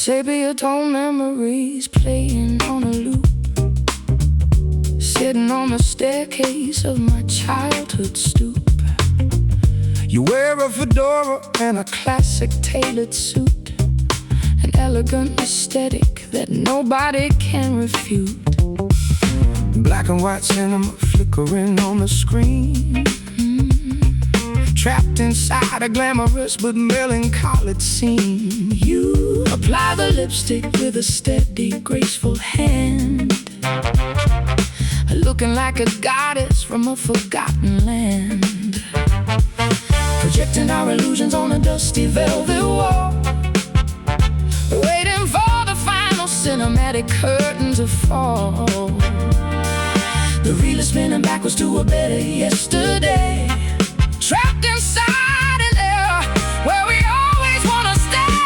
Sepia-tone memories playing on a loop, sitting on the staircase of my childhood stoop. You wear a fedora and a classic tailored suit, an elegant aesthetic that nobody can refute. Black and white cinema flickering on the screen, trapped inside a glamorous but melancholy scene. You apply the lipstick with a steady, graceful hand, looking like a goddess from a forgotten land, projecting our illusions on a dusty velvet wall, waiting for the final cinematic curtain to fall. The reel is spinning backwards to a better yesterday, trapped inside an era where we always wanna stay,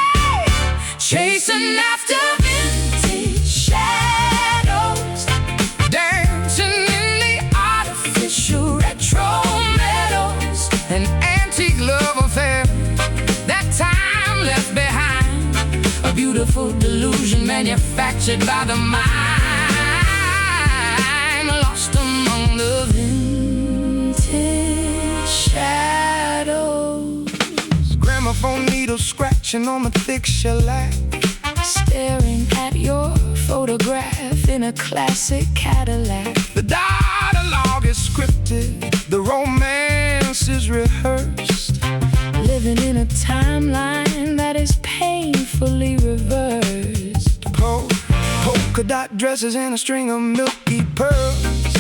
chasing after vintage shadows, dancing in the artificial retro meadows, an antique love affair, that time left behind, a beautiful delusion manufactured by the mind, lost among the vintage shadows. Gramophone needles scratching on the thick shellac, staring at your photograph in a classic Cadillac. The dialogue is scripted, the romance is rehearsed, living in a timeline that is painfully reversed. Polka dot dresses and a string of milky pearls,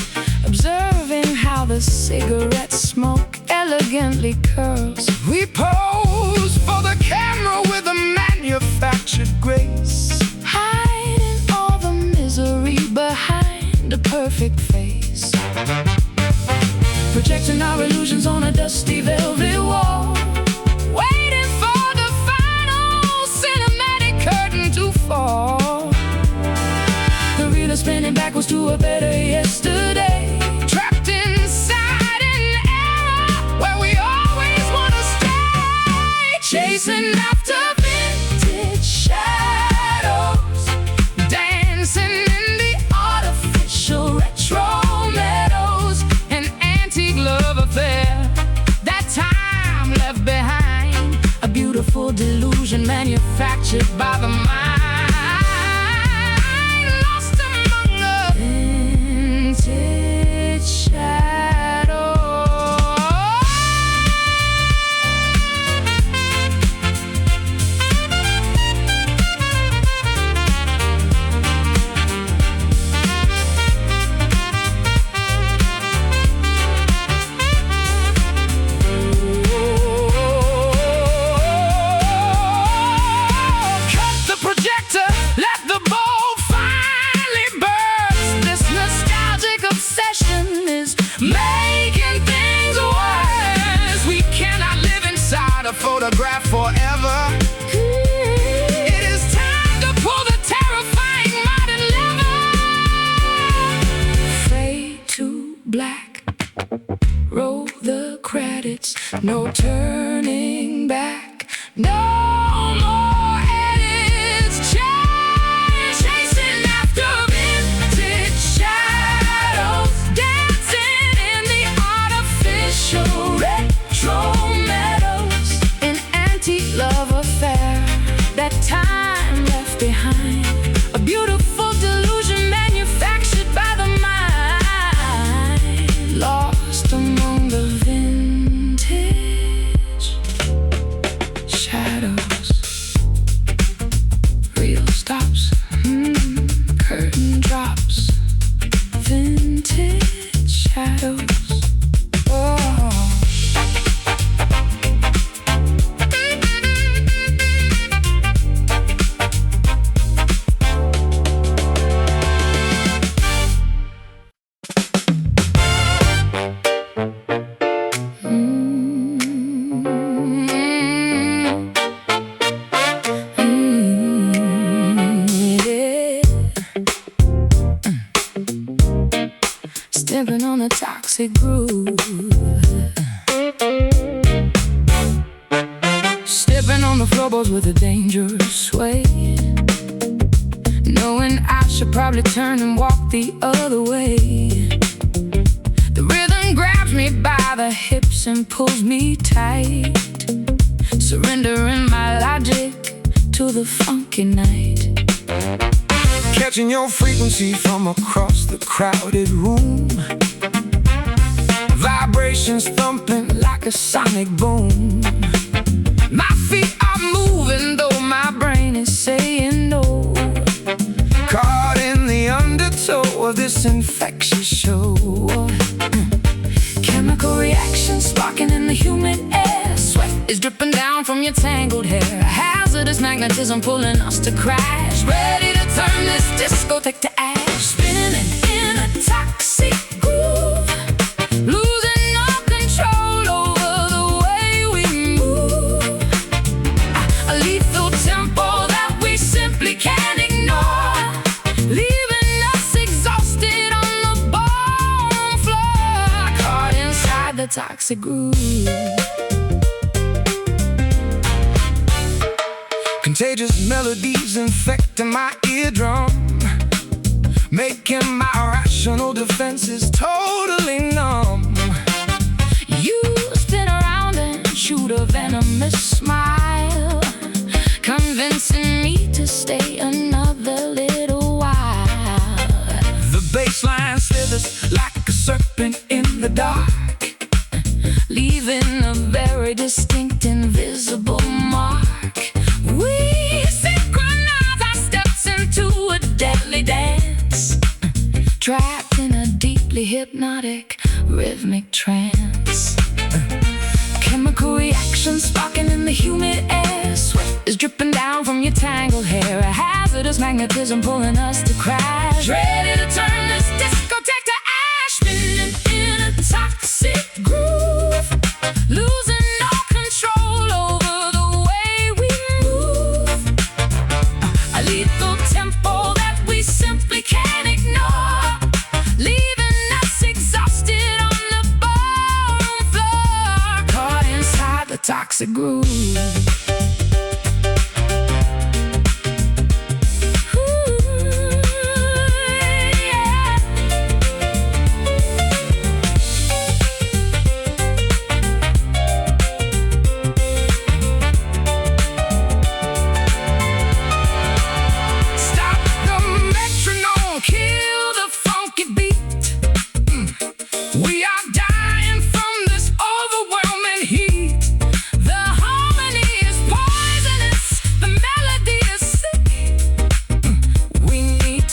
observing how the cigarette smoke elegantly curls. We pose for the camera with a manufactured grace, hiding all the misery behind a perfect face, projecting our illusions on a dusty velvet wall, waiting for the final cinematic curtain to fall. The reel is spinning backwards to a better yesterday, trapped inside an era where we always wanna stay, chasing after vintage shadows, dancing in the artificial retro meadows, an antique love affair, that time left behind, a beautiful delusion manufactured by the mind, lost among the vintage shadows. Cut the projector, let the bulb finally burst. This nostalgic obsession is making things worse. We cannot live inside a photograph forever. It is time to pull the terrifying modern lever. Fade to black, roll the credits, no turning back, no more edits. Chasing after vintage shadows, dancing in the artificial retro meadows, an antique love affair, that time left behind, a beautiful delusion manufactured by the mind, lost among the vintage shadows. Reel stops, curtain drops, vintage shadows. Oh. Stepping on a toxic groove, stepping on the floorboards with a dangerous sway, knowing I should probably turn and walk the other way. The rhythm grabs me by the hips and pulls me tight, surrendering my logic to the funky night. Catching your frequency from across the crowded room, vibrations thumping like a sonic boom. My feet are moving though my brain is saying no, caught in the undertow of this infectious show. Chemical reactions sparking in the humid air, sweat is dripping down from your tangled hair, hazardous magnetism pulling us to crash, ready to turn this discotheque to ash. Spinning in a toxic groove, losing all control over the way we move. A lethal tempo that we simply can't ignore, leaving us exhausted on the ballroom floor, caught inside the toxic groove. Contagious melodies infecting my eardrum, making my rational defenses totally numb. You spin around and shoot a venomous smile, convincing me to stay another little while. The bassline slithers like a serpent in the dark, leaving a very distinct invisible mark. We synchronize our steps into a deadly dance, trapped in a deeply hypnotic rhythmic trance. Chemical reactions sparking in the humid air, sweat is dripping down from your tangled hair, a hazardous magnetism pulling us to crash, ready to turn this discotheque to ash. Spinning in a toxic groove, losing all control over the way we move. A lethal tempo that we simply can't ignore, leaving us exhausted on the ballroom floor, caught inside the toxic groove.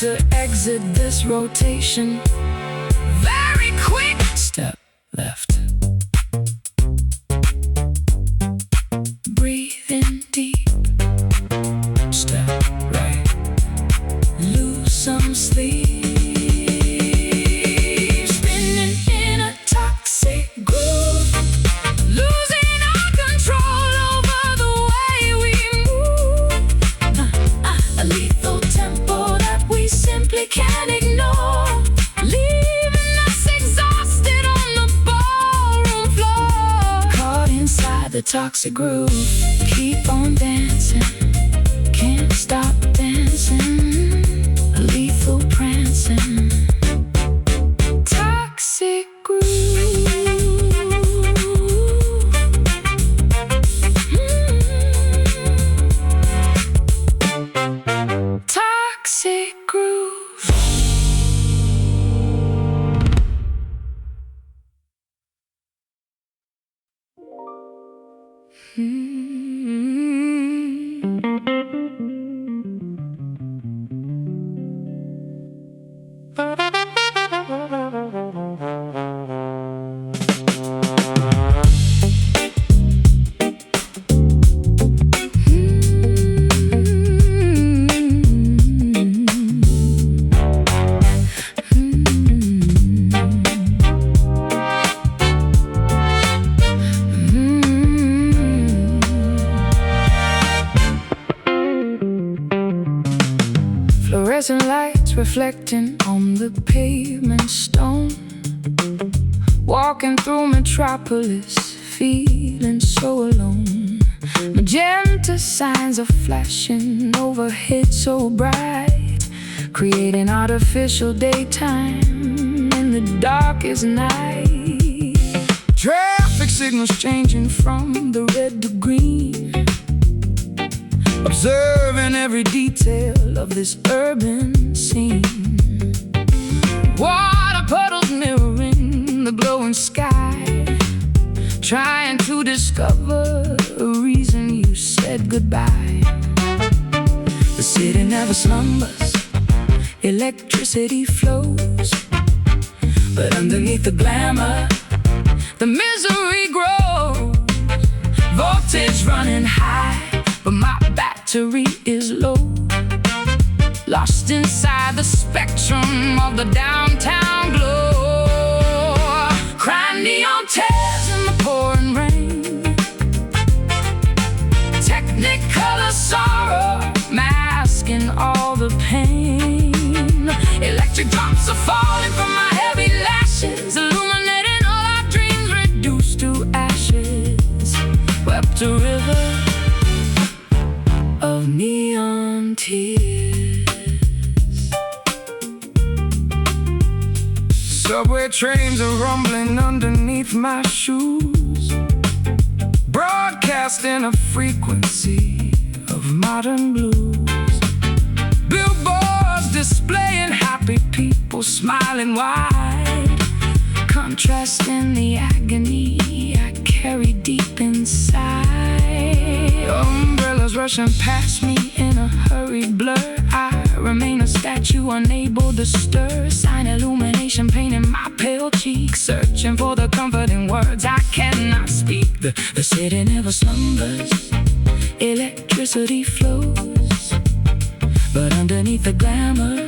To exit this rotation very quick. Step left, breathe in deep. Step right, lose some sleep. Spinning in a toxic groove, losing our control over the way we move. A lethal tempo that we simply can't ignore, leaving us exhausted on the ballroom floor, caught inside the toxic groove. Keep on dancing, can't stop dancing, a lethal prancing, toxic groove. Toxic groove. Fluorescent lights reflecting on the pavement stone, walking through metropolis, feeling so alone. Magenta signs are flashing overhead so bright, creating artificial daytime in the darkest night. Traffic signals changing from the red to green, observing every detail of this urban scene. Water puddles mirroring the glowing sky, trying to discover a reason you said goodbye. The city never slumbers, electricity flows, but underneath the glamour, the misery grows. Voltage running high, but my battery is low. Lost inside the spectrum of the downtown glow. Crying neon tears in the pouring rain, technicolor sorrow masking all the pain. Electric drops are falling from my heavy lashes, illuminating all our dreams reduced to ashes. Wept a river of neon tears. Subway trains are rumbling underneath my shoes, broadcasting a frequency of modern blues. Billboards displaying happy people smiling wide, contrasting the agony I carry deep inside. Umbrellas rushing past me in a hurried blur. I remain a statue unable to stir. Sign illumination painting my pale cheeks, searching for the comforting words I cannot speak. The city never slumbers, electricity flows, but underneath the glamour,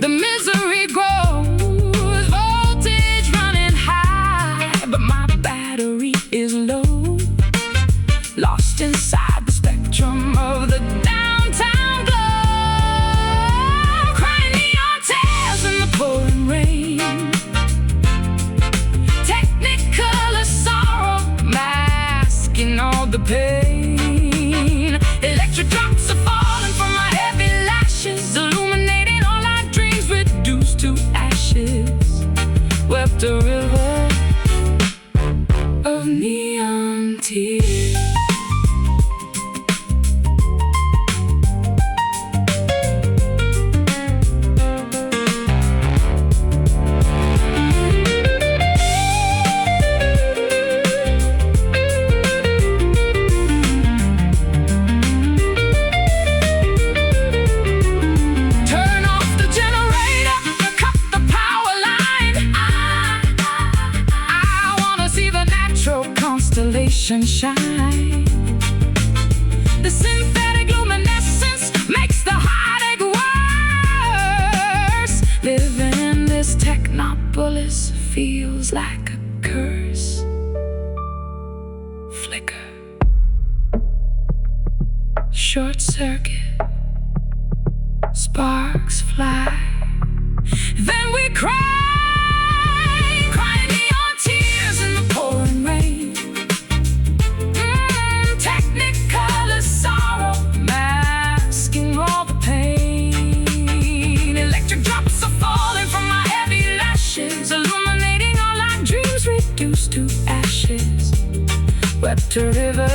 the misery grows. Voltage running high, but my battery is low. Lost inside the spectrum of the downtown glow. Crying neon tears in the pouring rain, technicolor sorrow masking all the pain. Electric drops are falling from my heavy lashes, illuminating all our dreams reduced to ashes. Wept a river of neon tears. Shine. The synthetic luminescence makes the heartache worse. Living in this technopolis feels like a curse. Flicker, short circuit, sparks fly, then we cry. To ashes, wept a river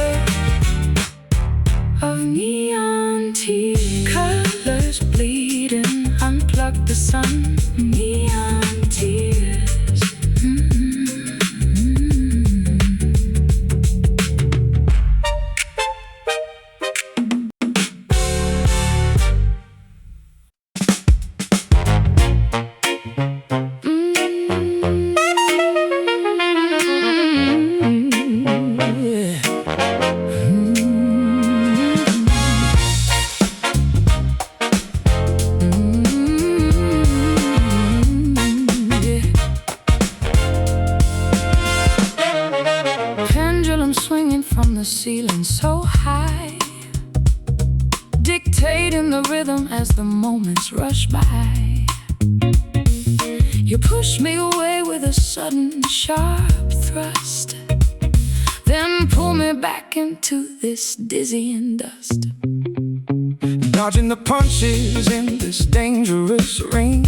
of neon tears. Colors bleeding, unplug the sun, neon tears. The ceiling so high, dictating the rhythm as the moments rush by. You push me away with a sudden sharp thrust, then pull me back into this dizzying dust. dodging the punches in this dangerous ring,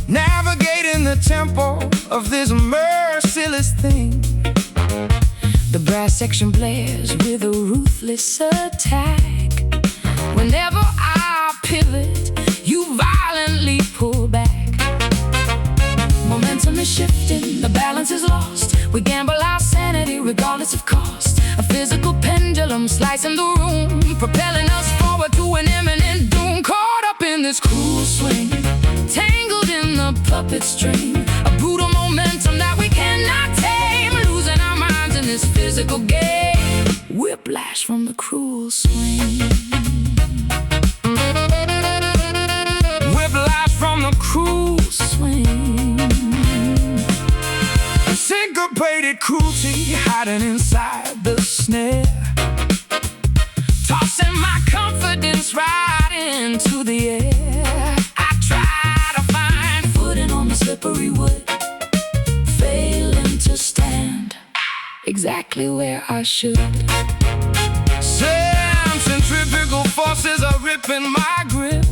navigating the tempo of this merciless thing. The brass section blares with a ruthless attack. Whenever I pivot, you violently pull back. Momentum is shifting, the balance is lost. We gamble our sanity regardless of cost. A physical pendulum slicing the room, propelling us forward to an imminent doom. Caught up in this cruel swing, tangled in the puppet string. A brutal momentum that we cannot tame, losing our minds in this physical game. Whiplash from the cruel swing. Whiplash from the cruel Swing. syncopated cruelty hiding inside the snare, Tossing my confidence right into the air. I try to find footing on the slippery wood, failing to stand exactly where I should. centrifugal forces are ripping my grip.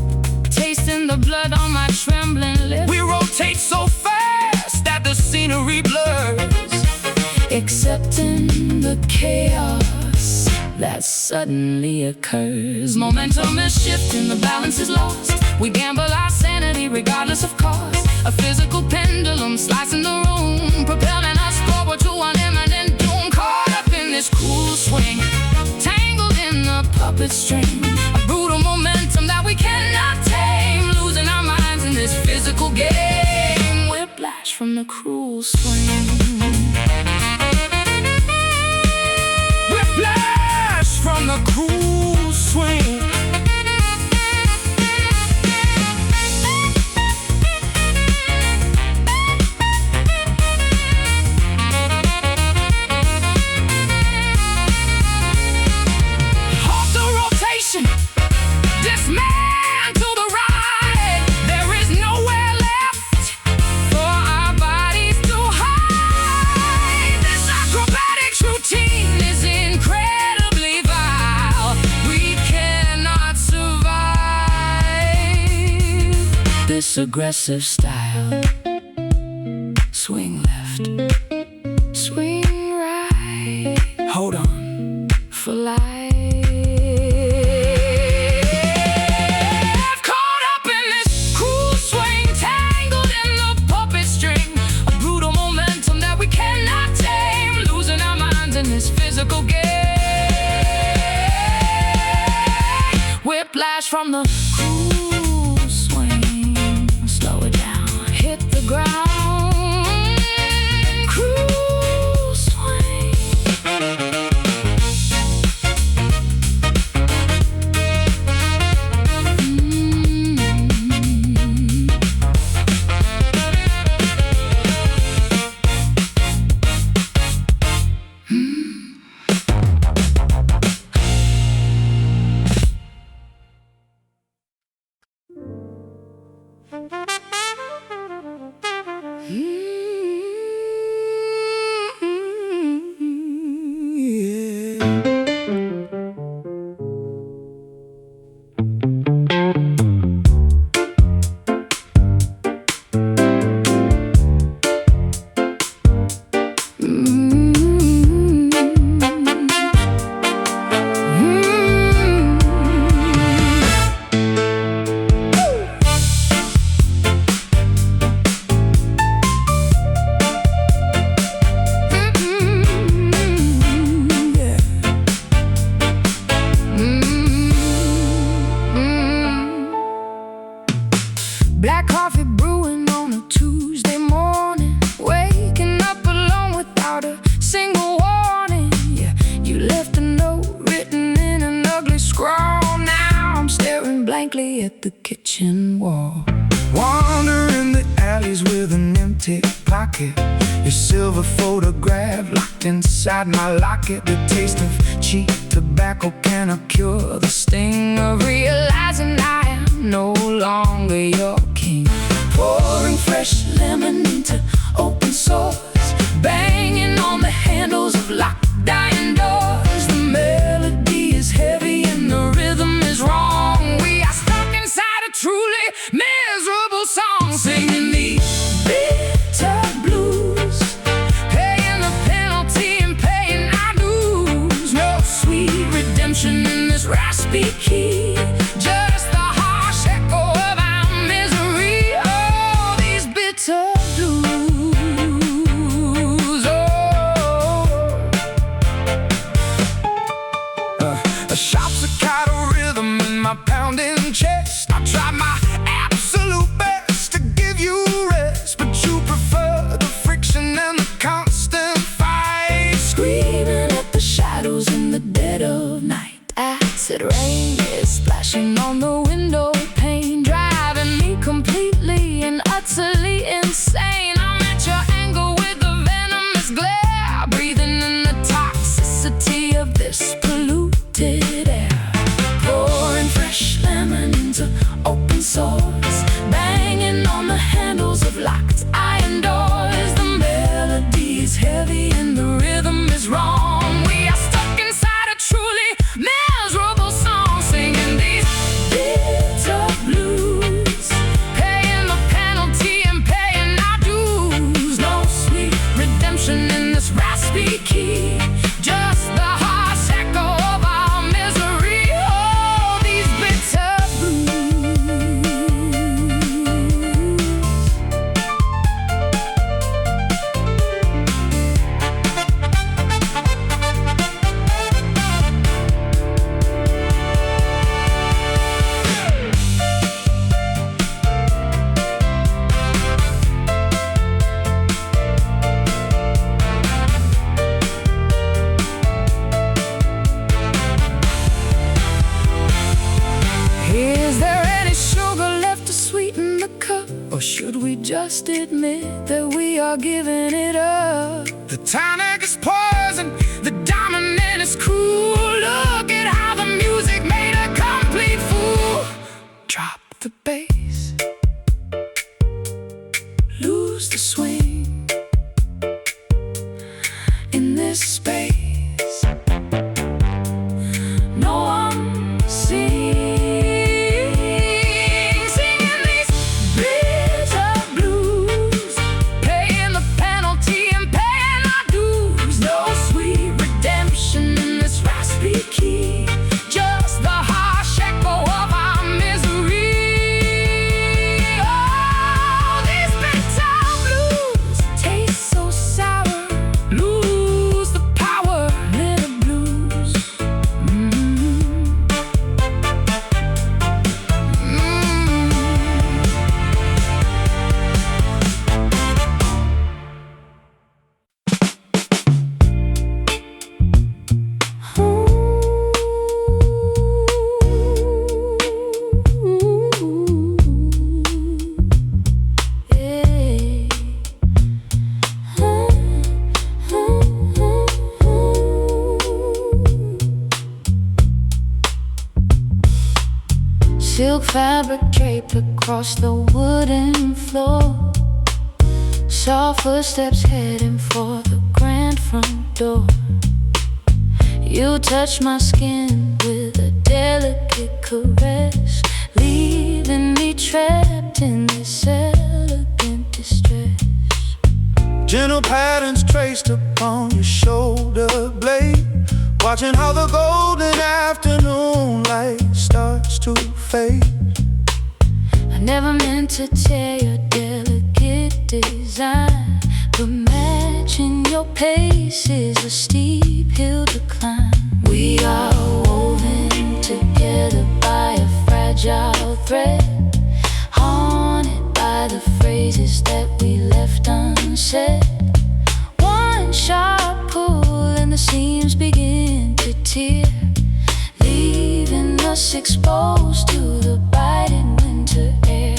Tasting the blood on my trembling lips. We rotate so fast that the scenery blurs, Accepting the chaos that suddenly occurs. Momentum is shifting, the balance is lost. We gamble our sanity regardless of cost. A physical pendulum slicing the room, propelling us forward to an imminent doom. Caught up in this cruel swing, tangled in the puppet string. A brutal momentum that we cannot tame, losing our minds in this physical game. Whiplash from the cruel swing. whiplash from the cruel swing. Halt the rotation, dismantle the ride. There is nowhere left for our bodies to hide. This acrobatic routine is incredibly vile. We cannot survive this aggressive style. Swing left, swing right. Hold on, For life. Caught up in this cruel swing, tangled in the puppet string. A brutal momentum that we cannot tame, losing our minds in this physical game. Whiplash from the cruel swing. Slow it down, hit the ground. Cruel swing. Black coffee brewing on a Tuesday morning, waking up alone without a single warning. Yeah, you left a note written in an ugly scrawl. Now I'm staring blankly at the kitchen wall. wandering the alleys with an empty pocket. Your silver photograph locked inside my locket. The taste of cheap tobacco cannot cure the sting of Realizing I am no longer your king. pouring fresh Lemon into open sores, banging on the handles of locked dying doors. The melody is heavy and the rhythm is wrong. raspy key. Just the harsh echo of our misery. Oh, these bitter blues. A sharp staccato rhythm in my pounding chest. I tried my absolute best to give you rest, but you prefer the friction and the constant fight. Screaming at the shadows in the dead of night. Acid rain is splashing on the window pane, driving me completely and utterly insane. I'm at your anger with a venomous glare, breathing in the toxicity of this polluted air. Pouring fresh lemon into open sores, banging on the handles of locked iron doors. The melody is heavy and the rhythm is wrong. We are stuck inside a truly miserable song, singing these bitter blues, paying the penalty and paying our dues. No sweet redemption in this raspy key, just the harsh echo of our misery. Oh, these bitter blues. Is there any sugar left to sweeten the cup, or should we just admit that we are giving it up? The tonic is poison, the dominant is cruel. Look at how the music made a complete fool. Drop the bass, lose the swing in this space. No one sings, singing these bitter blues, paying the penalty and paying our dues. No sweet redemption in this raspy key, just the harsh echo of our misery. Oh, these bitter blues taste so sour, lose the power, bitter blues. Silk fabric draped across the wooden floor, soft footsteps heading for the grand front door. You touch my skin with a delicate caress, leaving me trapped in this elegant distress. Gentle patterns traced upon your shoulder blade, watching how the golden afternoon light starts to fade. I never meant to tear your delicate design, but matching your pace is a steep hill to climb. We are woven together by a fragile thread, haunted by the phrases that we left unsaid. One sharp pull and the seams begin to tear, leaving us exposed to the biting winter air.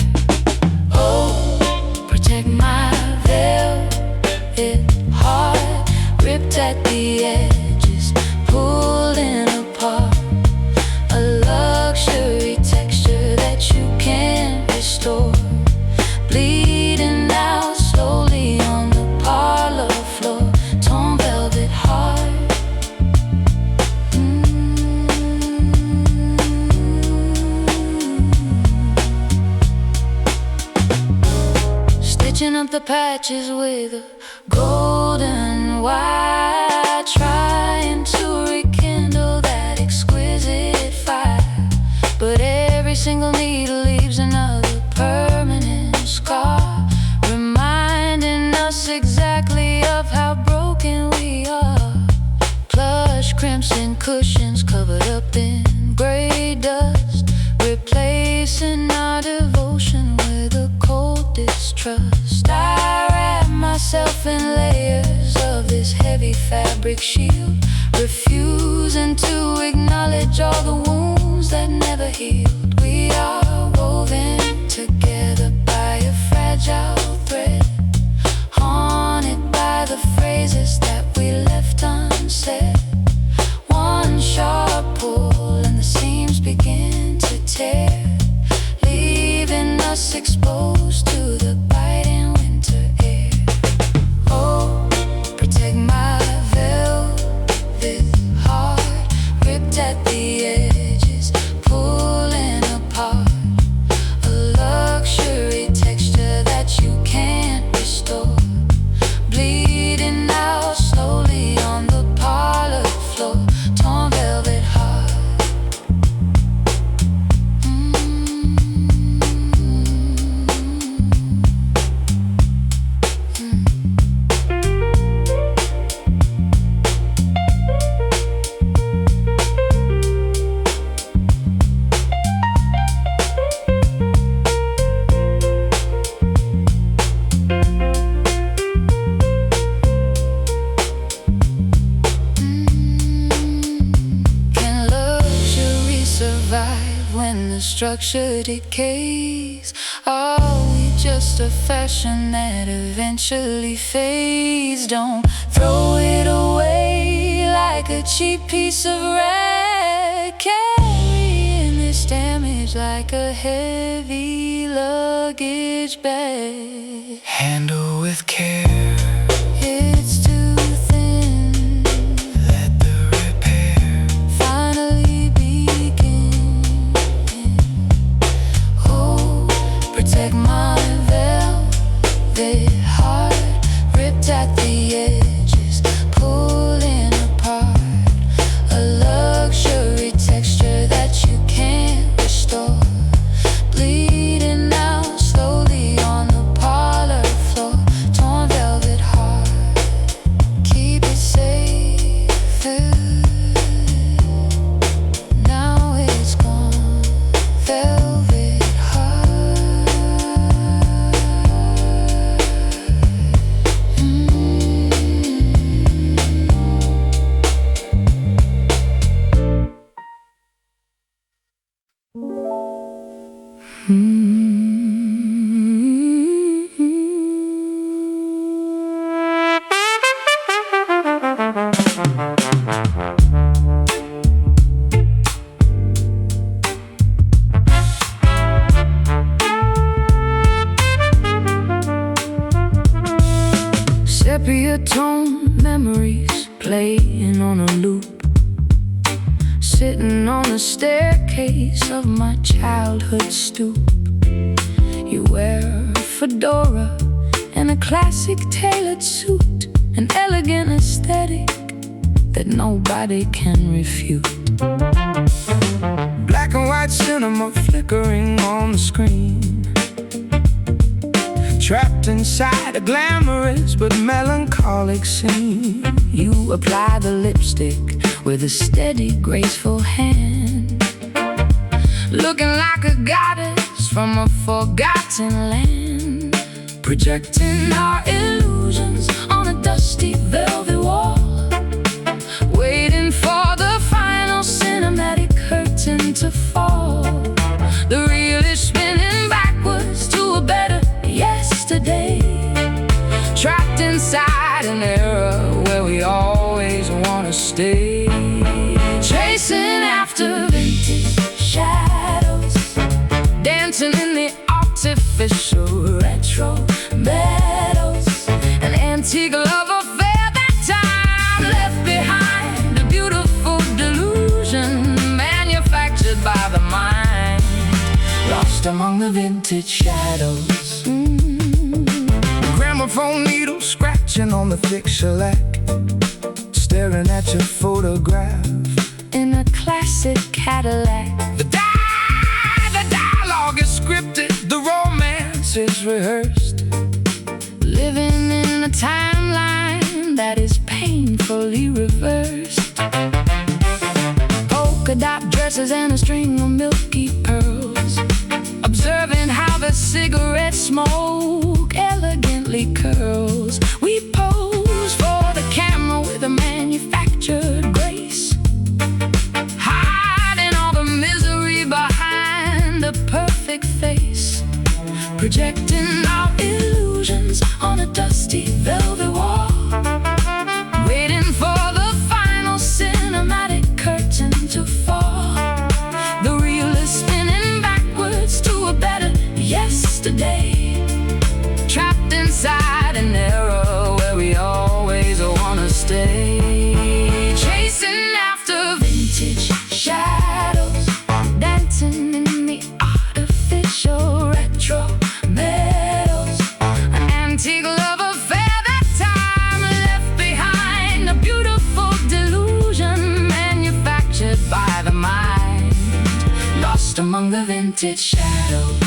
Oh, protect my velvet heart, ripped at the edges, pulling apart. A luxury texture that you can't restore, bleeding out slowly on the parlor floor. Torn velvet heart. Stitching up the patches with a golden wire, trying to rekindle that exquisite fire. perfect shield, refusing to acknowledge all the wounds that never healed. We are woven together by a fragile thread, haunted by the phrases that we left unsaid. One sharp pull and the seams begin to tear, leaving us exposed to the biting winter air. Oh, protect my velvet heart, ripped at the edges, pulling apart. A luxury texture that you can't restore, bleeding out slowly on the parlor floor. Torn velvet heart. When the structure decays, are we just a fashion that eventually fades? Don't throw it away like a cheap piece of rag. Carrying this damage like a heavy luggage bag. Handle with care. It's too thin. Let the repair finally begin. Oh, protect my velvet heart, ripped at the edges, pulling apart. A luxury texture that you can't restore, bleeding out slowly on the parlor floor. Torn velvet heart, keep it safe. Now it's gone. Velvet heart. Sepia tone memories playing on a loop, sitting on the staircase of my childhood stoop. You wear a fedora and a classic tailored suit, an elegant aesthetic that nobody can refute. black and white cinema flickering on the screen, trapped inside a glamorous but melancholic scene. You apply the lipstick with a steady, graceful hand, looking like a goddess from a forgotten land, projecting our illusions on a dusty velvet wall, waiting for the final cinematic curtain to fall. The reel is spinning backwards to a better yesterday, trapped inside an era where we always want to stay, chasing after vintage shadows, dancing in the artificial retro meadows. An antique love affair that time left behind, a beautiful delusion manufactured by the mind, lost among the vintage shadows. Gramophone needle scratching on the thick shellac, staring at your photograph in a classic Cadillac. The dialogue is scripted, the romance is rehearsed, living in a timeline that is painfully reversed. Polka dot dresses and a string of milky pearls, observing how the cigarette smoke elegantly curls. We pose for the camera with a manufactured projecting our illusions on a dusty velvet wall, waiting for the final cinematic curtain to fall. The reel is spinning backwards to a better yesterday, trapped inside an era where we always wanna stay, chasing after vintage shadows, dancing in the artificial retro meadows, an antique love affair that time left behind, a beautiful delusion manufactured by the mind, lost among the vintage shadows.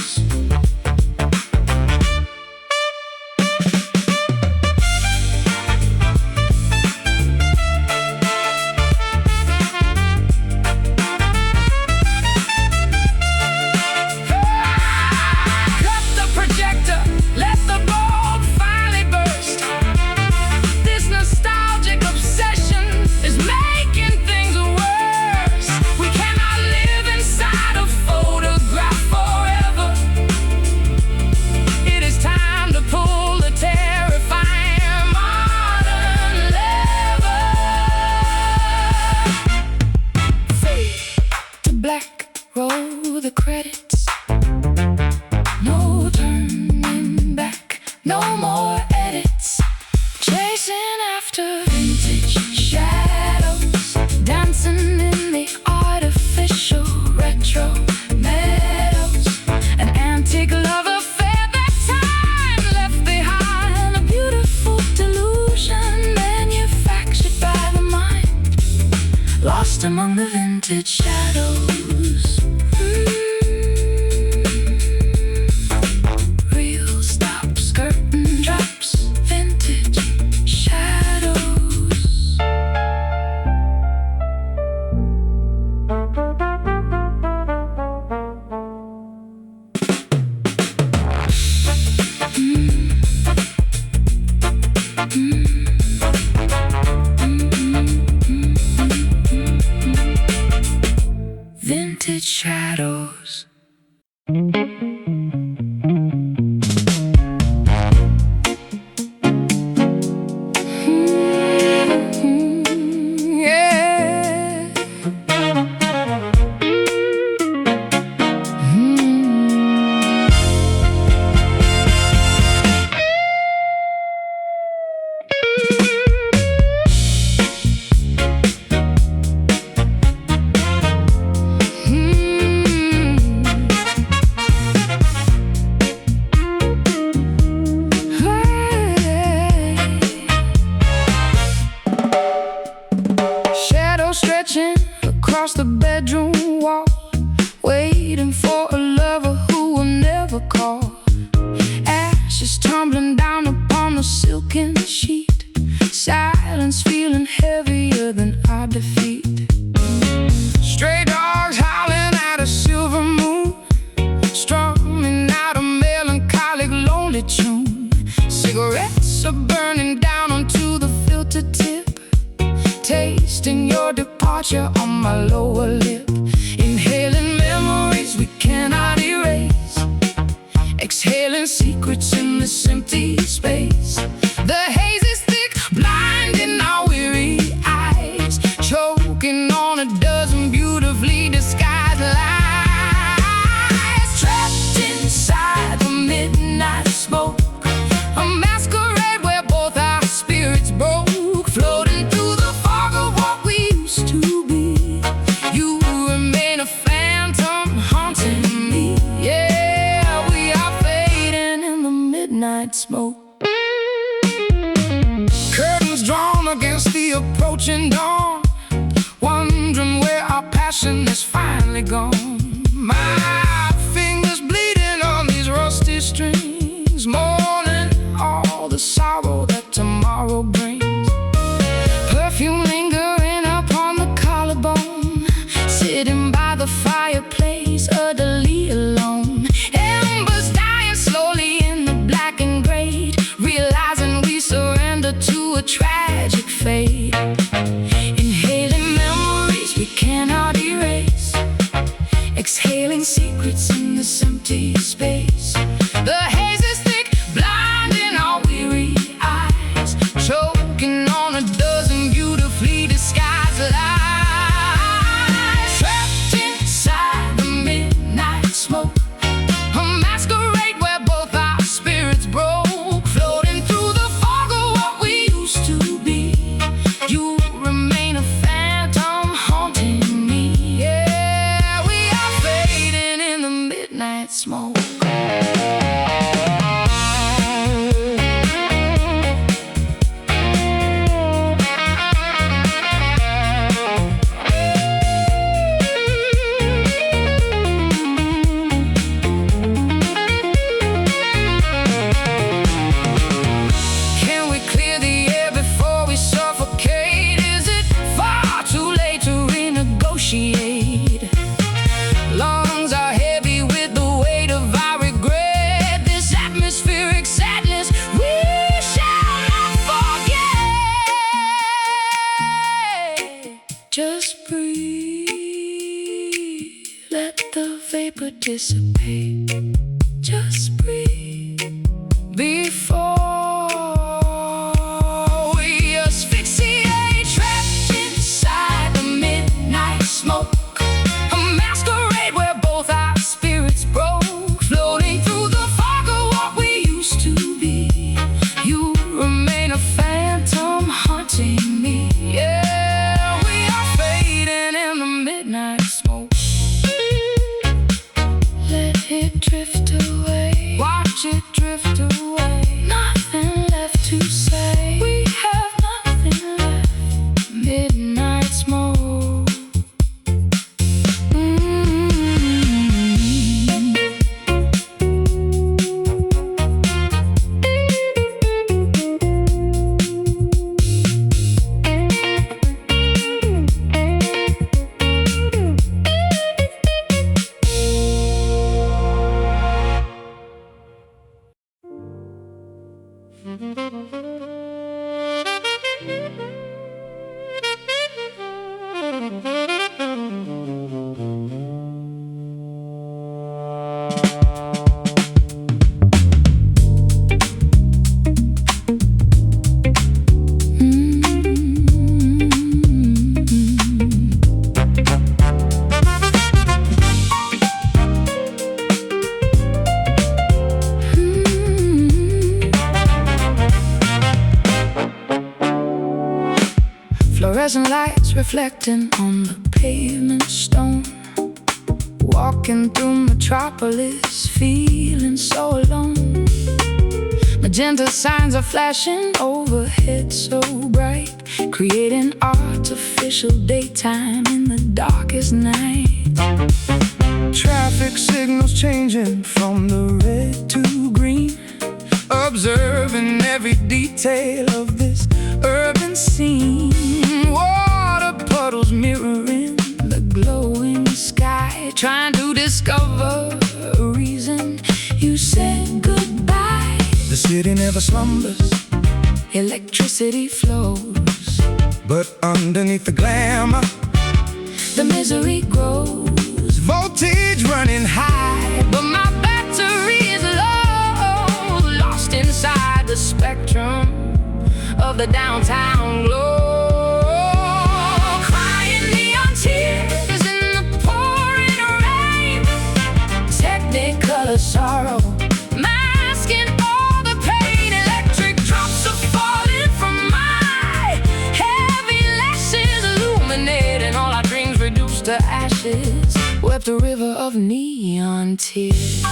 Roll the credits, no turning back, no more edits, chasing after vintage shadows, dancing in the artificial retro meadows, an antique love affair that time left behind, a beautiful delusion manufactured by the mind, lost among the vintage shadows. Real stops, curtain drops, vintage shadows. Vintage shadows. Stretching across the bedroom wall, waiting for a lover who will never call. Ashes tumbling down upon the silken sheet, silence feeling heavier than our defeat. Stray dogs howling at a silver moon, strumming out a melancholic lonely tune. Cigarettes are burning down onto the filter tip, tasting your departure on my lower lip, inhaling memories we cannot erase, exhaling secrets in this empty space. The haze is thick, blinding our weary eyes, choking on a dozen beautifully disguised lies, trapped inside the midnight smoke, a masquerade where both our spirits broke, floating through the fog of what we used to be. You remain a phantom haunting me. Yeah, we are fading in the midnight smoke. Curtains drawn against the approaching dawn, wondering where our passion is finally gone. My fingers bleeding on these rusty strings, mourning all the sorrow that tomorrow brings. Perfume lingering upon the collarbone, sitting by the fireplace, utterly alone. Embers dying slowly in the blackened grate, realizing we surrender to a tragic fate. Inhaling memories we cannot erase, exhaling secrets in this empty space. The midnight smoke. Lungs are heavy with the weight of our regret. This atmospheric sadness we shall not forget. Just breathe, let the vapor dissipate. Just breathe Before we asphyxiate, trapped inside the midnight smoke. A masquerade where both our spirits broke, floating through the fog of what we used to be. You remain a phantom haunting me. Yeah, we are fading in the midnight smoke. let it drift away. Watch it drift away. Nothing left to say. We have nothing left. Midnight smoke. Fluorescent lights reflecting on the pavement stone. Walking through metropolis, feeling so alone. Magenta signs are flashing overhead so bright, creating artificial daytime in the darkest night. Traffic signals changing from the red to green, observing every detail of this urban scene. Water puddles mirroring The glowing sky, trying to discover a reason you said goodbye. the city never slumbers, Electricity flows, but underneath the glamour, the misery grows. voltage running high. But my battery is low, lost inside the spectrum of the downtown glow. Crying neon tears in the pouring rain, technicolor sorrow masking all the pain. Electric drops are falling from my heavy lashes, illuminating all our dreams reduced to ashes. Wept a river of neon tears.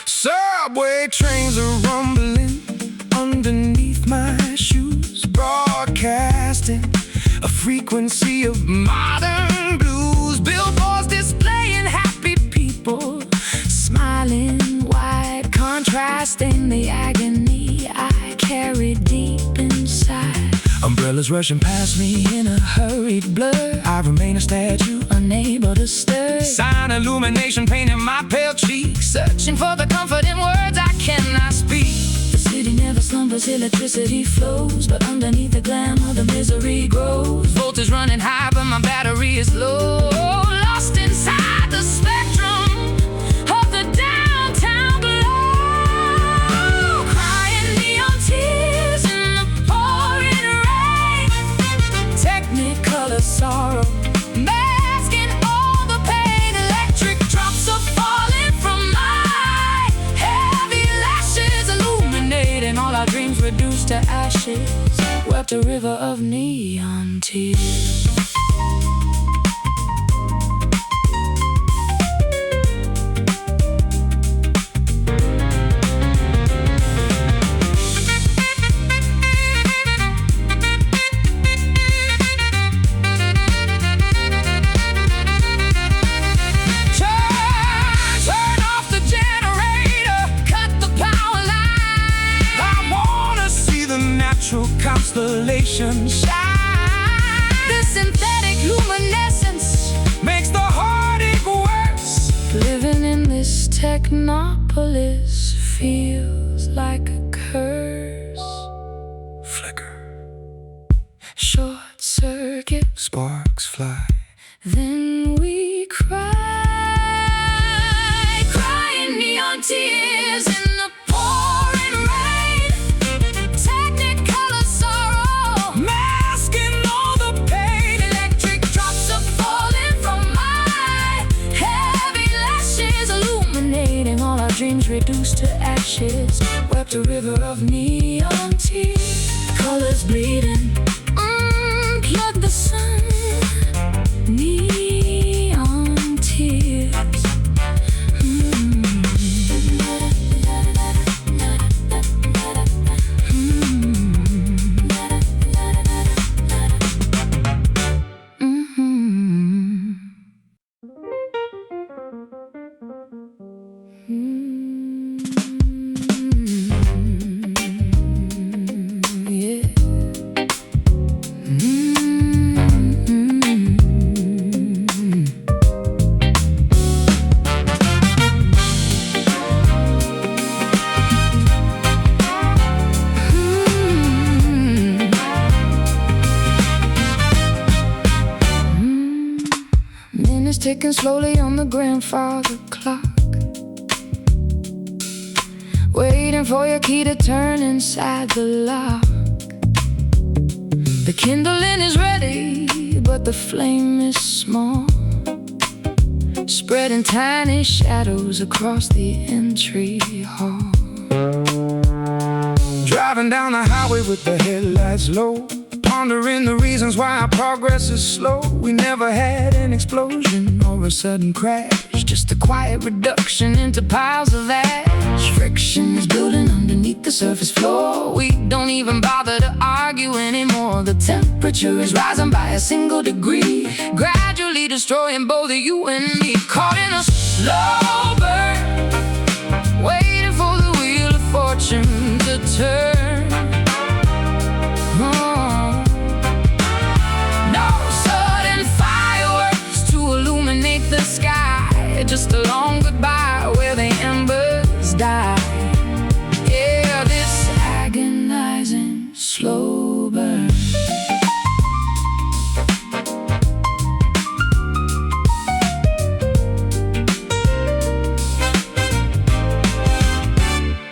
Subway trains are rumbling underneath my shoes, broadcasting a frequency of modern blues. Billboards displaying happy people, Smiling wide, contrasting the agony I carry deep inside. umbrellas rushing past me in a hurried blur. I remain a statue, Unable to stir, sign illumination painting my pale cheeks, searching for the comfort in words I cannot speak. The city never slumbers, electricity flows, but underneath the glamour the misery grows. voltage running high, but my battery is low. Lost inside the spectrum of the downtown glow. Crying neon tears in the pouring rain, technicolor sorrow masking all the pain. Electric drops are falling from my heavy lashes, illuminating all our dreams reduced reduced to ashes, wept a river of neon tears. Constellation shine. The synthetic luminescence makes the heartache worse. Living in this technopolis feels like a curse. Flicker, short circuit, sparks fly. Then we cry, crying neon tears in the pouring rain. Technicolor sorrow, masking all the pain. Electric drops are falling from my heavy lashes, illuminating all our dreams reduced to ashes. Wept a river of neon tears, colors bleeding, plug the sun. Neon tears. Ticking slowly on the grandfather clock, waiting for your key to turn inside the lock. The kindling is ready, but the flame is small, spreading tiny shadows across the entry hall. Driving down the highway with the headlights low, pondering the reasons why our progress is slow. We never had an explosion or a sudden crash, just a quiet reduction into piles of ash. Friction is building underneath the surface floor. We don't even bother to argue anymore. The temperature is rising by a single degree, gradually destroying both you and me. Caught in a slow burn, waiting for the wheel of fortune to turn. The sky, just a long goodbye where the embers die. Yeah, this agonizing slow burn.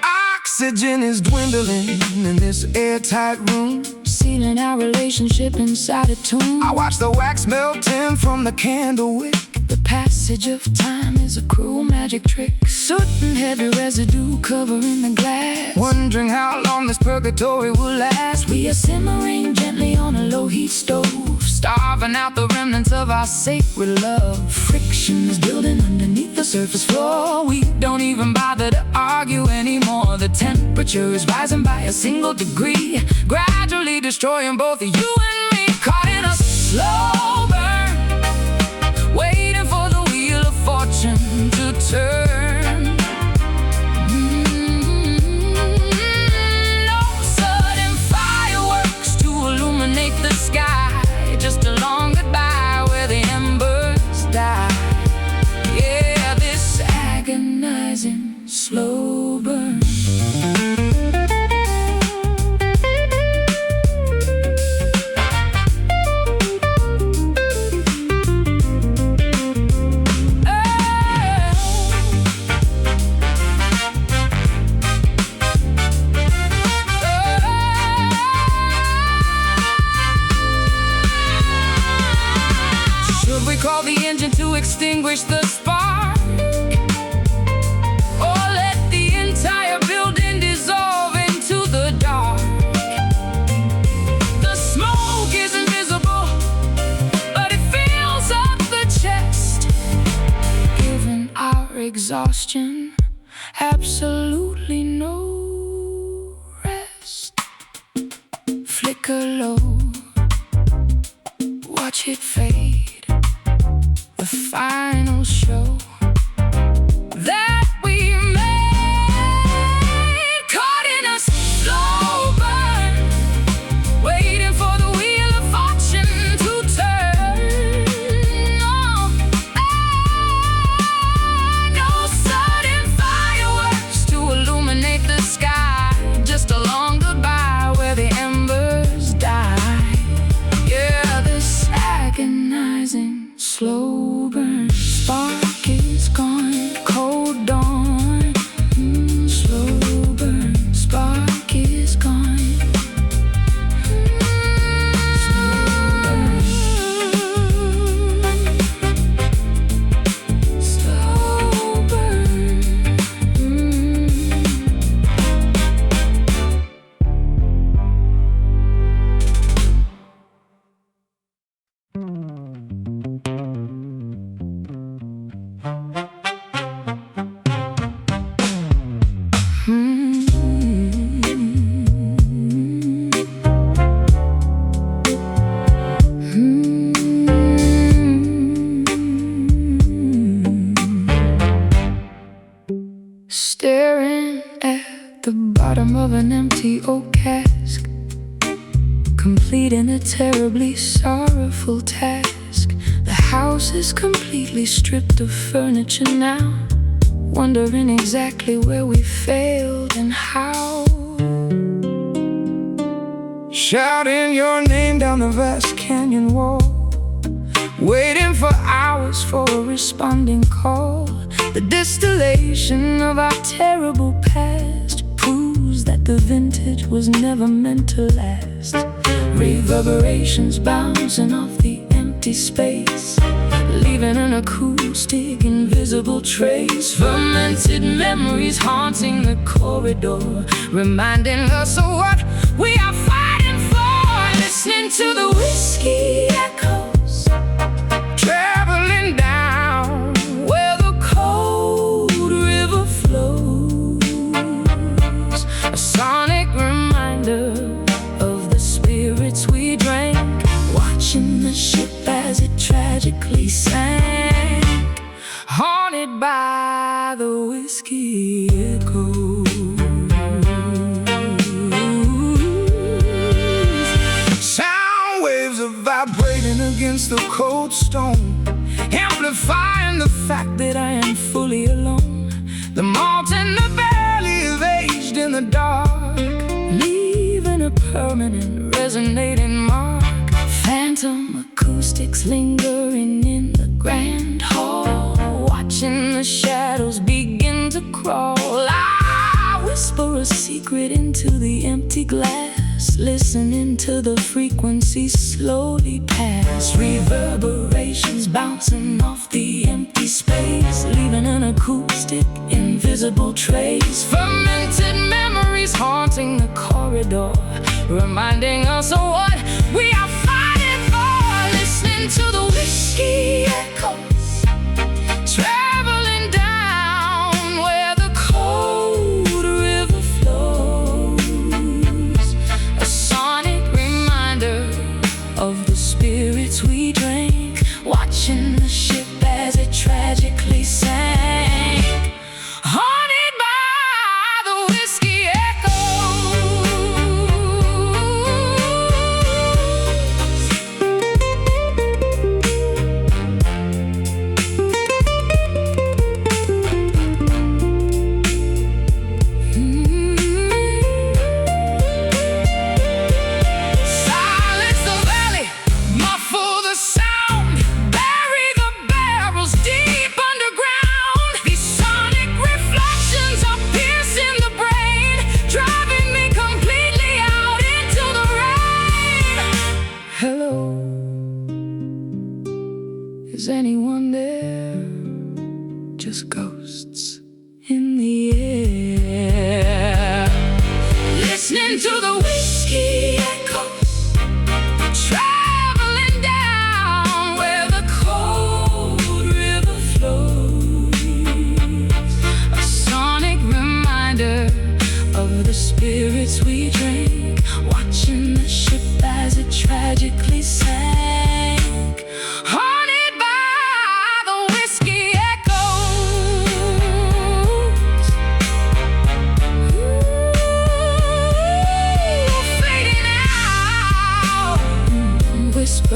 Oxygen is dwindling in this airtight room, sealing our relationship inside a tomb. I watch the wax melting from the candle wick. The passage of time is a cruel magic trick, soot and heavy residue covering the glass. Wondering how long this purgatory will last. We are simmering gently on a low heat stove, starving out the remnants of our sacred love. Friction is building underneath the surface floor. We don't even bother to argue anymore. The temperature is rising by a single degree, gradually destroying both you and me. Caught in a slow burn, waiting for the wheel of fortune to turn. No sudden fireworks to illuminate the sky, just a long goodbye where the embers die. Yeah, this agonizing slow burn. Call the engine to extinguish the spark, or let the entire building dissolve into the dark? exhaustion, absolutely no rest. Flicker low, watch it fade. The final show that we made, caught in a slow burn, waiting for the wheel of fortune to turn. No sudden fireworks to illuminate the sky, just a long goodbye where the embers die. Yeah, this agonizing slow burn spark is gone, cold dawn. Slow burn spark is gone. Slow burn, slow burn. Staring at the bottom of an empty oak cask, completing a terribly sorrowful task. The house is completely stripped of furniture now, wondering exactly where we failed and how. Shouting your name down the vast canyon wall, waiting for hours for a responding call. The distillation of our terrible past proves that the vintage was never meant to last. Reverberations bouncing off the empty space, leaving an acoustic, invisible trace. Fermented memories haunting the corridor, reminding us of what we are fighting for. Listening to the whiskey echoes, traveling down where the cold river flows. A sonic reminder of the spirits we drank, watching the ship as it tragically sank, haunted by the whiskey echoes. Sound waves are vibrating against the cold stone, amplifying the fact that I am fully alone. The malt and the barley have aged in the dark, leaving a permanent resonating mark. Phantom acoustics lingering in the grand hall, watching the shadows begin to crawl. I whisper a secret into the empty glass, listening to the frequencies slowly pass. Reverberations bouncing off the empty space, leaving an acoustic, invisible trace. Fermented memories haunting the corridor, reminding us of what we are fighting for. Listening to the whiskey echoes, traveling down where the cold river flows. A sonic reminder of the spirits we drank, watching the ship as it tragically sank, haunted by the whiskey echoes.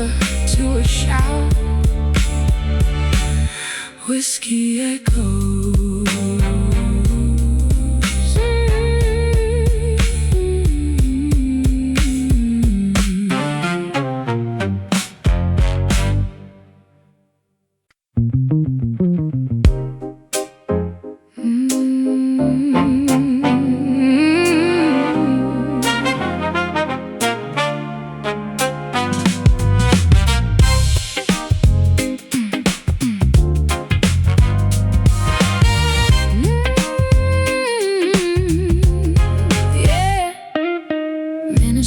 whisper to a shout. Whiskey echoes.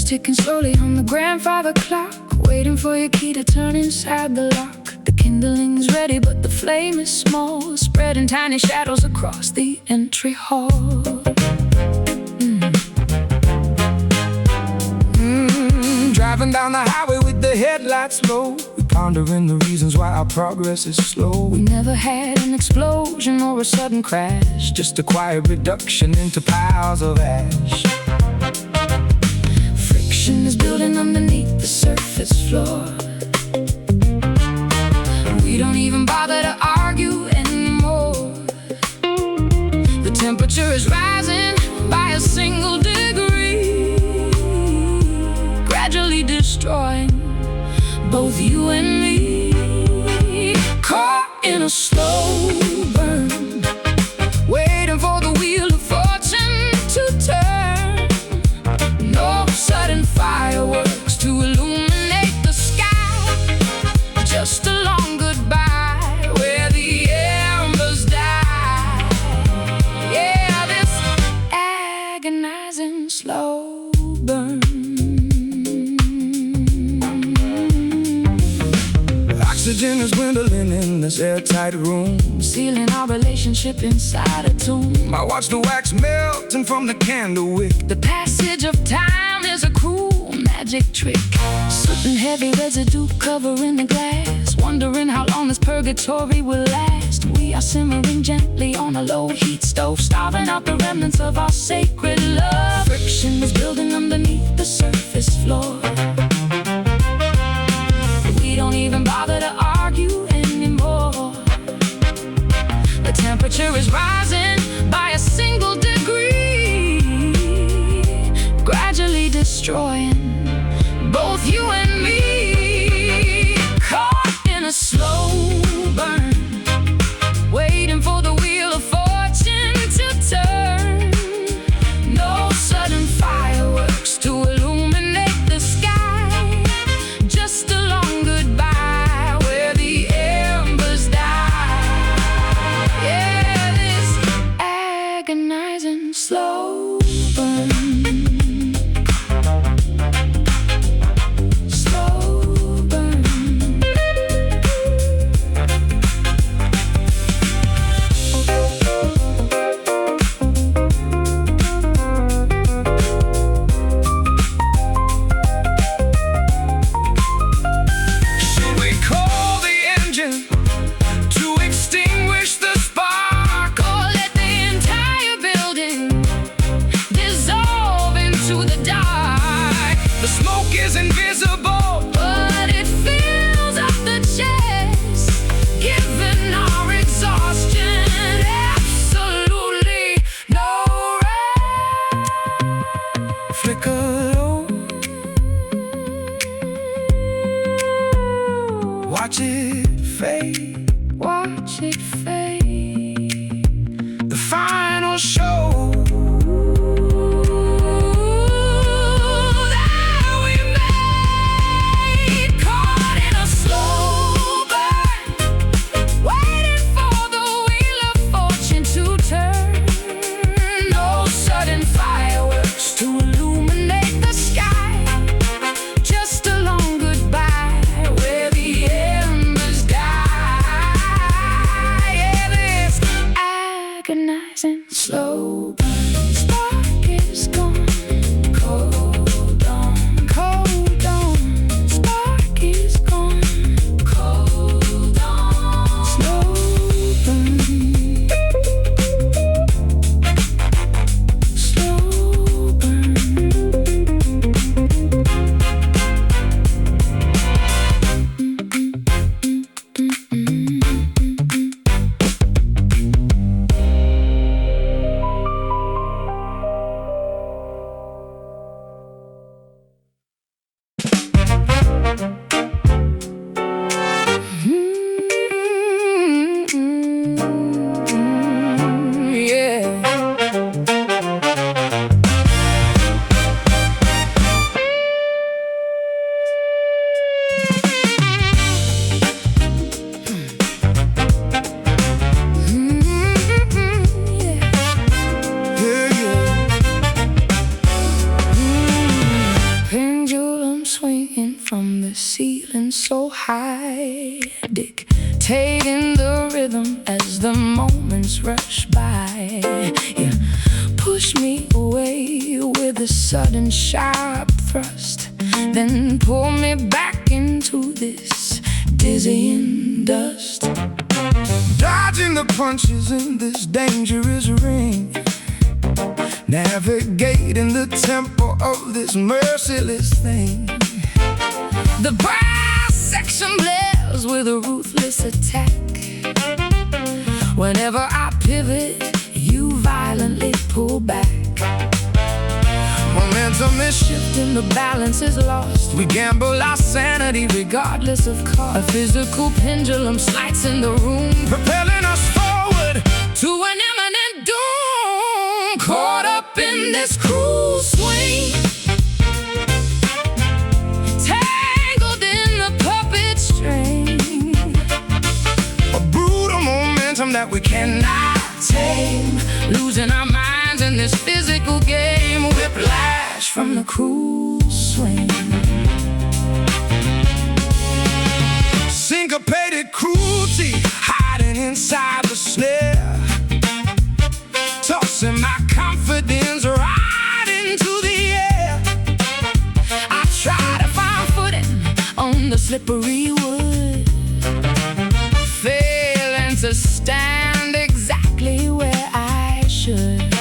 Ticking slowly on the grandfather clock, waiting for your key to turn inside the lock. The kindling's ready, but the flame is small, spreading tiny shadows across the entry hall. Driving down the highway with the headlights low, we pondering the reasons why our progress is slow. We never had an explosion or a sudden crash, Just a quiet reduction into piles of ash. friction is building underneath the surface floor. We don't even bother to argue anymore. The temperature is rising by a single degree, gradually destroying both you and me. Caught in a slow burn, Waiting for the wheel of fortune to turn. No sudden fireworks to illuminate the sky, just a long goodbye where the embers die. Yeah, this agonizing slow burn. Oxygen is dwindling in this airtight room. Sealing our relationship inside a tomb. I watch the wax melting from the candle wick. The passage of time is a cruel magic trick. Soot and heavy residue covering the glass, wondering how long this purgatory will last. We are simmering gently on a low heat stove, starving out the remnants of our sacred love. Friction is building underneath the surface floor. We don't even bother to argue anymore. The temperature is rising by a single degree, gradually destroying both you and me. Caught in a slow burn, waiting for the wheel of fortune to turn. No sudden fireworks to illuminate the sky, just a long goodbye where the embers die. Yeah, this agonizing slow burn. Slow burn. Should we call the engine to extinguish the spark? Or let the entire building dissolve into the dark. The smoke is invisible, But it fills up the chest, given our exhaustion. Absolutely no rest. flicker low. Watch it fade, Watch it fade. the final show That we made. Caught in a slow burn, waiting for the wheel of fortune to turn. No sudden fireworks to illuminate the sky, just a long goodbye where the embers from the ceiling so high, dictating the rhythm as the moments rush by. You push me away with a sudden sharp thrust, then pull me back into this dizzying dust. Dodging the punches in this dangerous ring, navigating the tempo of this merciless thing. The brass section blares with a ruthless attack. Whenever I pivot, you violently pull back. Momentum is Shifting, the balance is lost. we gamble our sanity, Regardless of cost, a physical pendulum slides in the room, propelling us forward to an imminent doom. Caught up in this cruel swing, tangled in the puppet string. a brutal momentum that we cannot Tame, losing our minds in this physical game. Whiplash from the cruel swing. syncopated cruelty hiding inside the snare, tossing my confidence right into the air. I try to find footing on the slippery wood, failing to stand exactly where I should.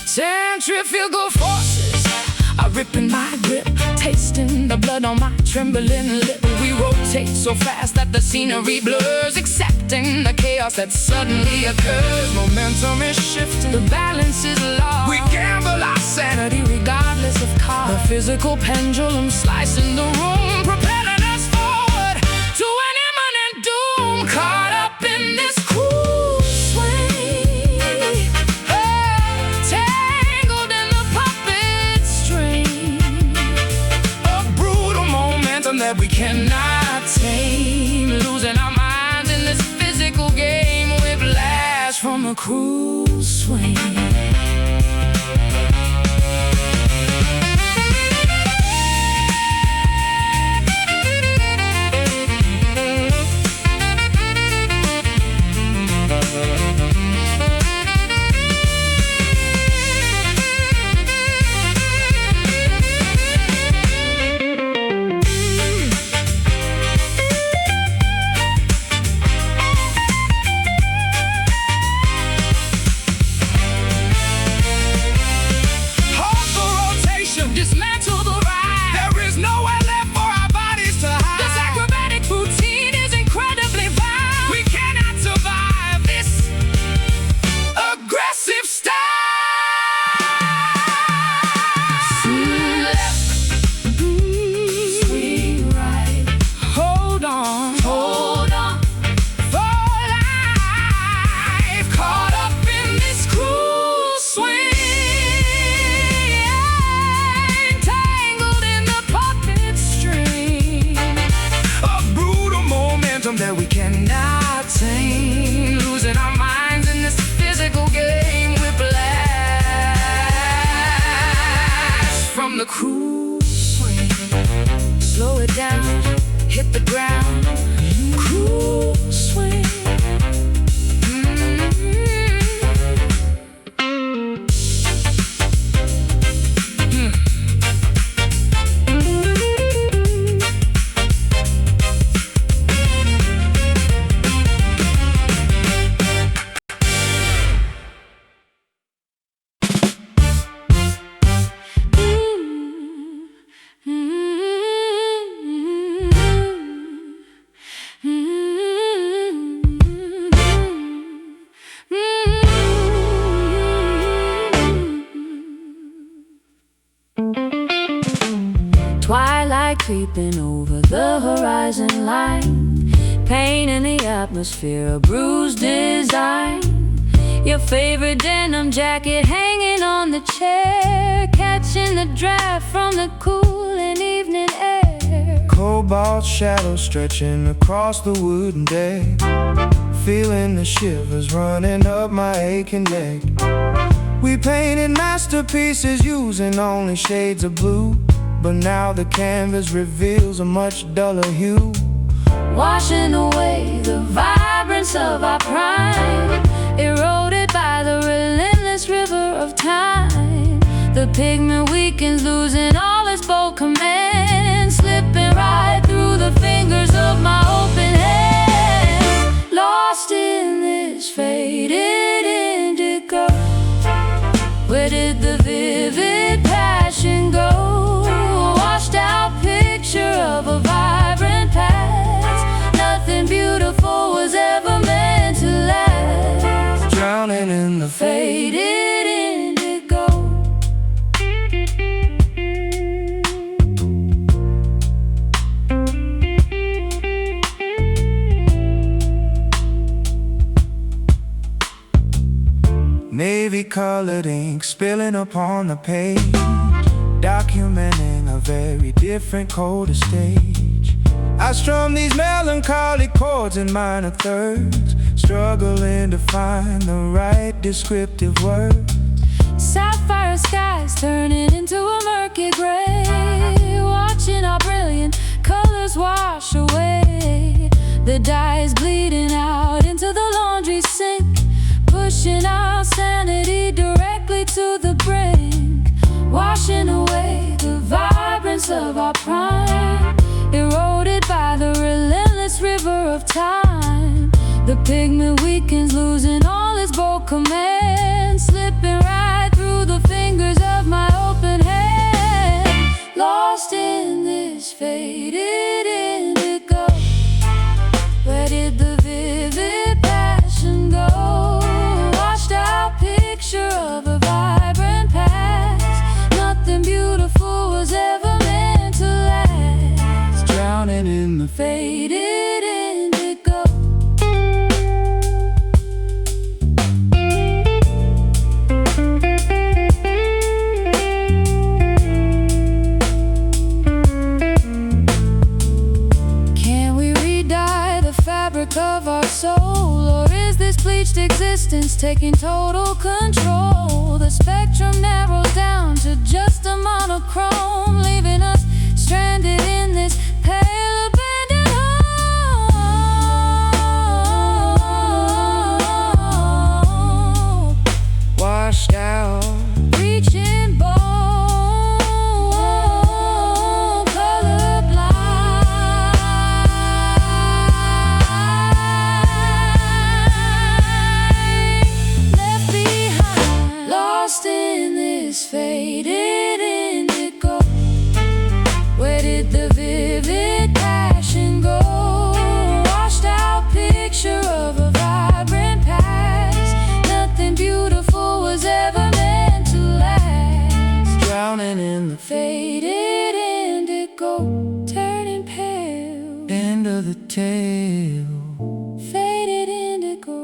Centrifugal forces are ripping my grip, tasting the blood on my trembling lip. We rotate so fast that the scenery blurs, accepting the chaos that suddenly occurs. Momentum is shifting, The balance is lost. we gamble our sanity, Regardless of cost, the physical pendulum slicing the room, propelling us forward to an imminent doom. Caught up in this cruel swing, tangled in the puppet string. a brutal momentum that we cannot Tame, losing our minds in this physical game. Whiplash from a cruel swing. halt the rotation. Dismantle the ride. There is nowhere left for our bodies to hide. This acrobatic routine is incredibly vile. We cannot survive this aggressive style. Left, swing right. Hold on, hold on for life. Caught up in this cruel swing, tangled in the puppet string. A brutal momentum that we cannot Tame, losing our minds in this physical game. Whiplash from the cruel swing. Slow it down, hit the ground. Cruel swing. Twilight creeping over the horizon line, pain in the atmosphere, a bruised design. Your favorite denim jacket hanging on the chair, catching the draft from the cooling evening air. Cobalt shadows stretching across the wooden deck, feeling the shivers running up my aching neck. We painted masterpieces using only shades of blue, but now the canvas reveals a much duller hue, washing away the vibrance of our prime, eroded by the relentless river of time. The pigment weakens, losing all its bold command, slipping right through the fingers of my open hand. Lost in this faded indigo, where did the vivid passion go? Washed out picture of a vibrant past, nothing beautiful was ever meant to last. drowning in the Faded indigo. navy-colored ink spilling upon the page, documenting a very different colder stage. I strum these melancholy chords in minor thirds, struggling to find the right descriptive word. Sapphire skies turning into a murky gray, watching our brilliant colors wash away. The dye is bleeding out into the laundry sink, pushing our sanity directly to the brink, washing away the vibrance of our prime, eroded by the relentless river of time. The pigment weakens, losing all its bold command, slipping right through the fingers of my open hand. Lost in this faded indigo, where did the vivid passion go? Washed out picture of a vibrant past, nothing beautiful was ever meant to last. Drowning in the Faded indigo. Can we re-dye the fabric of our soul, or is this bleached existence taking total control? The spectrum narrows down to just a monochrome, leaving us stranded in this pale abandoned home. washed out, Reaching bone, colorblind, left behind, lost in this faded indigo. Where did the vivid passion go? Washed out picture of a vibrant past, nothing beautiful was ever meant to last. drowning in the Faded indigo, turning pale, end of the tale. faded indigo.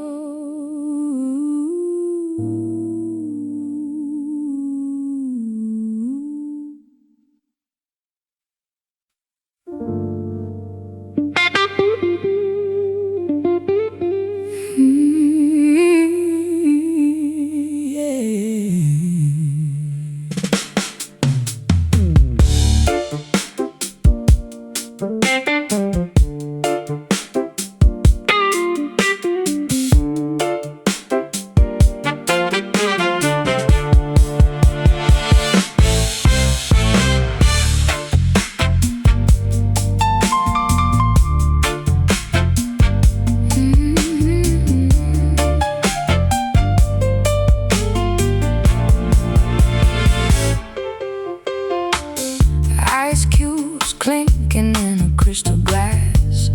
Ice cubes clinking in a crystal glass,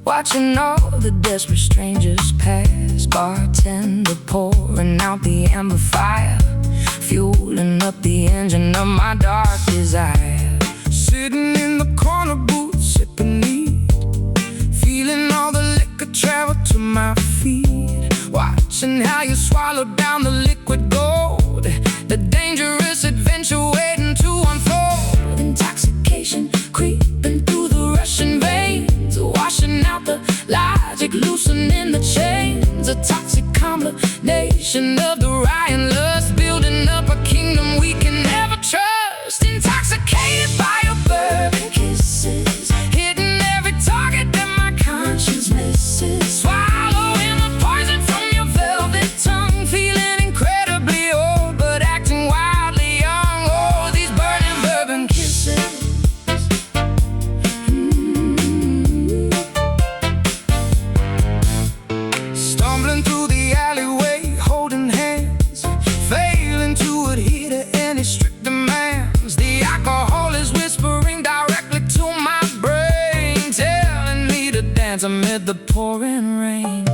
watching all the desperate strangers pass. Bartender pouring out the amber fire, fueling up the engine of my dark desire. Sitting in the corner booth, sipping neat, feeling all the liquor travel to my feet. Watching how you swallow down the liquid gold, the dangerous adventure waiting to unfold. Intoxication creeping through the rushing veins, washing out the logic, loosening the chains. A toxic combination of the riot and lust, building up a kingdom we can never trust. Intoxicated by dance amid the pouring rain.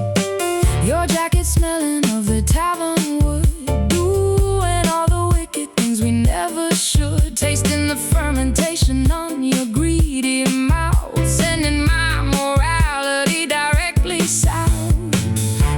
Your jacket smelling of the tavern wood, doing all the wicked things we never should, tasting the fermentation on your greedy mouth, sending my morality directly south.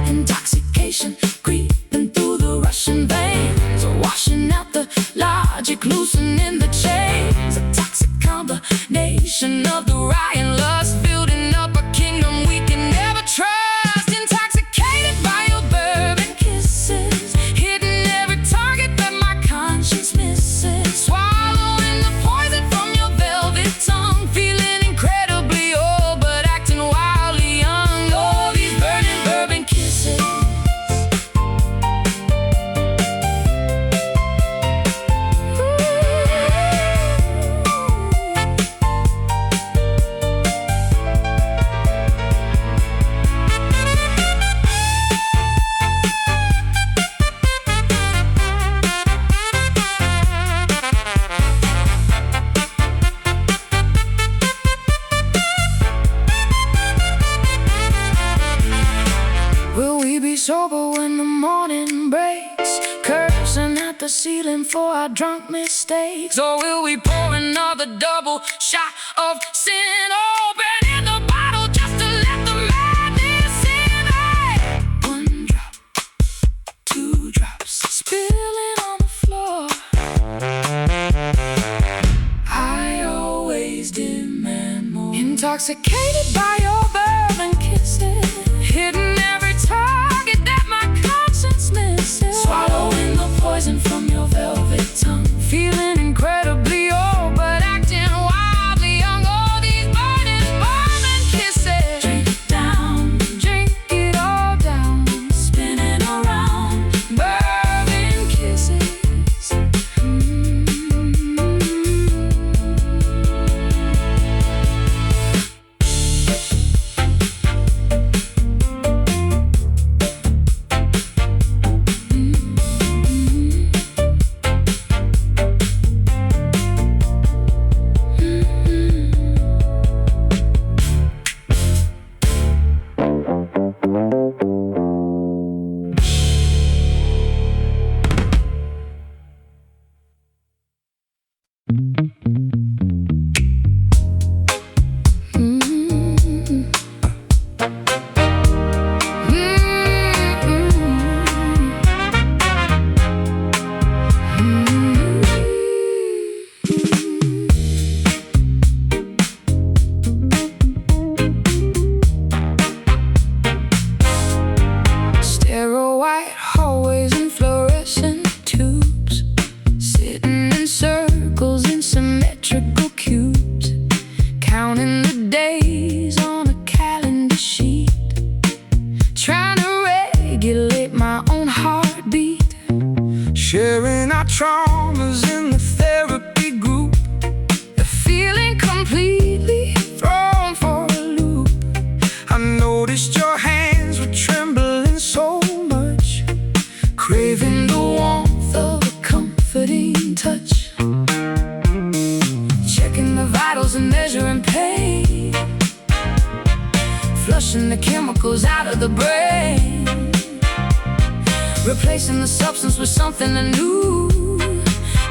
Intoxication creeping through the Russian veins, washing out the logic, loosening the chains. A toxic combination of the riot and lust, building up a kingdom we can never trust. Intoxicated by your bourbon kisses, hitting every target that my conscience misses. Swallowing the poison from your velvet tongue, feeling incredibly old but acting wildly young. Oh, these burning bourbon kisses. Will we be sober when the morning breaks, cursing at the ceiling for our drunk mistakes? Or will we pour another double shot of sin, opening the bottle just to let the madness in? Hey! 1 drop, 2 drops, spilling on the floor. I always demand more. Intoxicated by your bourbon kisses, hitting every target that my conscience misses. Swallowing the poison from your velvet tongue, feeling incredibly old but acting wildly young. Oh, these burning bourbon kisses. Drink it down, drink it all down, spinning around. Bourbon kisses. Sterile white hallways and fluorescent tubes, sitting in circles in symmetrical cubes, counting the days on a calendar sheet, trying to regulate my own heartbeat. Sharing our traumas in the therapy group, feeling completely thrown for a loop. I noticed your hands were trembling so much, craving the warmth of a comforting touch. Checking the vitals and measuring pain, flushing the chemicals out of the brain, replacing the substance with something new,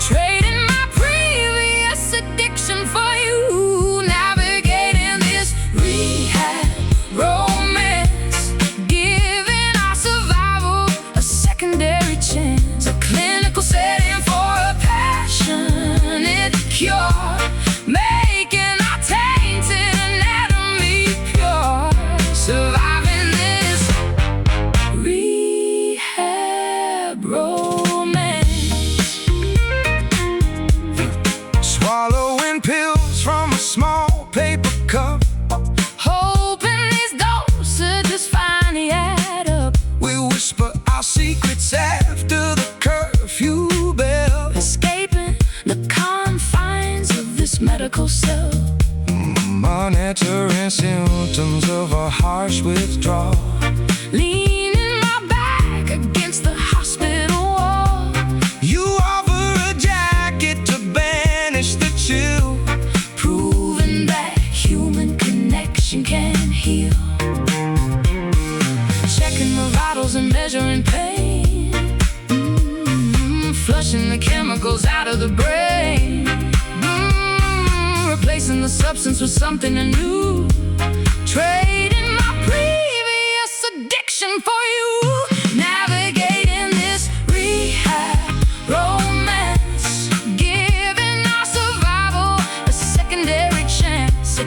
trading my previous addiction for you. Navigating this rehab romance, giving our survival a secondary chance, a clinical setting for a passionate cure, making our tainted anatomy pure. Surviving this rehab romance. Swallowing pills from a small paper cup, hoping these dosages finally add up. We whisper our secrets after the curfew bell, escaping the confines of this medical cell, monitoring symptoms of a harsh withdrawal, leaning my back against the hospital wall. You offer a jacket to banish the chill, proving that human connection can heal. chemicals out of the brain. Replacing the substance with something new. Trading my previous addiction for you. Navigating this rehab romance, giving our survival a secondary chance.